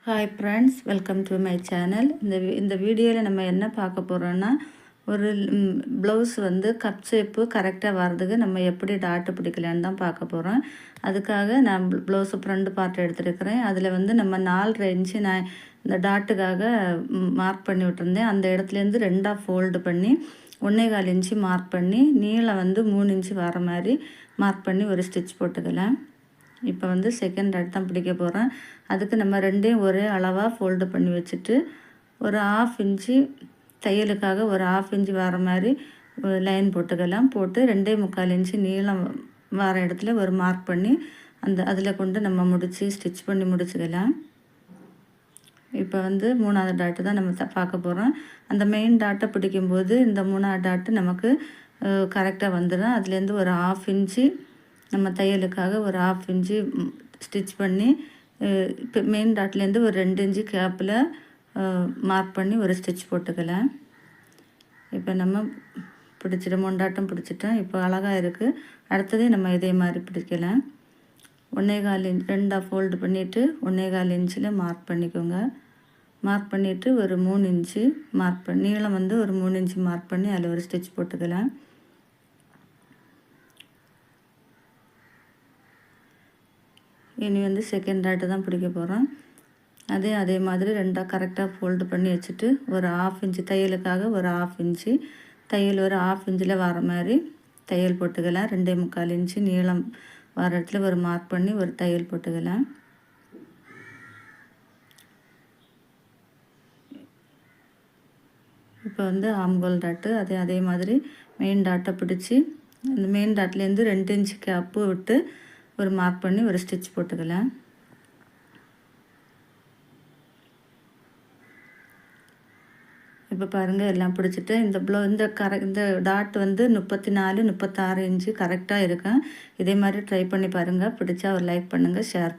Hi friends, welcome to my channel. இந்த வீடியோவில் நம்ம என்ன பார்க்க போகிறோன்னா, ஒரு ப்ளவுஸ் வந்து கப் ஷேப்பு கரெக்டாக வர்றதுக்கு நம்ம எப்படி டாட்டு பிடிக்கலான்னு தான் பார்க்க போகிறோம். அதுக்காக நான் ப்ளவுஸு ஃப்ரண்ட் பார்ட் எடுத்துருக்கிறேன். அதில் வந்து நம்ம 4.5 இன்ச்சு நான் இந்த டாட்டுக்காக மார்க் பண்ணி விட்டுருந்தேன். அந்த இடத்துலேருந்து 2ஆக ஃபோல்டு பண்ணி 1.25 இன்ச்சு மார்க் பண்ணி நீளம் வந்து 3 இன்ச்சு வர மாதிரி மார்க் பண்ணி ஒரு ஸ்டிச் போட்டுக்கலாம். இப்போ வந்து செகண்ட் டாட் தான் பிடிக்க போகிறேன். அதுக்கு நம்ம ரெண்டையும் ஒரே அளவாக ஃபோல்டு பண்ணி வச்சுட்டு ஒரு 1/2 இன்ச்சு தையலுக்காக ஒரு 1/2 இன்ச்சு வர மாதிரி லைன் போட்டுக்கலாம். போட்டு 2.25 இன்ச்சு நீளம் வர இடத்துல ஒரு மார்க் பண்ணி அதில் கொண்டு நம்ம முடித்து ஸ்டிச் பண்ணி முடிச்சுக்கலாம். இப்போ வந்து 3ஆவது டாட்டு தான் நம்ம பார்க்க போகிறோம். அந்த மெயின் டாட்டை பிடிக்கும்போது இந்த 3ஆவது டாட்டு நமக்கு கரெக்டாக வந்துடும். அதுலேருந்து ஒரு 1/2 இன்ச்சு நம்ம தையலுக்காக ஒரு 1/2 இன்ச்சு ஸ்டிச் பண்ணி இப்போ மெயின் டாட்லேருந்து ஒரு 2 இன்ச்சு கேப்பில் மார்க் பண்ணி ஒரு ஸ்டிச் போட்டுக்கலாம். இப்போ நம்ம பிடிச்சிட்டோம், 3 டாட்டும் பிடிச்சிட்டோம். இப்போ அழகாக இருக்குது. அடுத்ததே நம்ம இதே மாதிரி பிடிக்கலாம். 1.25 இன்ச் 2ஆக ஃபோல்டு பண்ணிவிட்டு 1.25 இன்ச்சில் மார்க் பண்ணிக்கோங்க. மார்க் பண்ணிவிட்டு ஒரு 3 இன்ச்சு மார்க் பண்ணி நீளம் வந்து ஒரு 3 இன்ச்சு மார்க் பண்ணி அதில் ஒரு ஸ்டிச் போட்டுக்கலாம். இனி வந்து செகண்ட் டாட்டு தான் பிடிக்க போகிறோம். அதே மாதிரி 2ஆக கரெக்டாக ஃபோல்டு பண்ணி வச்சுட்டு ஒரு 1/2 இன்ச்சு தையலுக்காக ஒரு 1/2 இன்ச்சு தையல் ஒரு 1/2 இன்ச்சில் வர மாதிரி தையல் போட்டுக்கலாம். 2.25 இன்ச்சு நீளம் வர இடத்துல ஒரு மார்க் பண்ணி ஒரு தையல் போட்டுக்கலாம். இப்போ வந்து ஆம்கோல் டாட்டு அதே மாதிரி மெயின் டாட்டை பிடிச்சி இந்த மெயின் டாட்லேருந்து 2 இன்ச்சு கேப்பு விட்டு ஒரு மார்க் பண்ணி ஒரு ஸ்டிச் போட்டுக்கலாம். இப்போ பாருங்கள், எல்லாம் பிடிச்சிட்டு இந்த டாட் வந்து 34 36 இன்ச்சு கரெக்டாக இருக்கும். இதே மாதிரி ட்ரை பண்ணி பாருங்கள். பிடிச்சா ஒரு லைக் பண்ணுங்கள், ஷேர்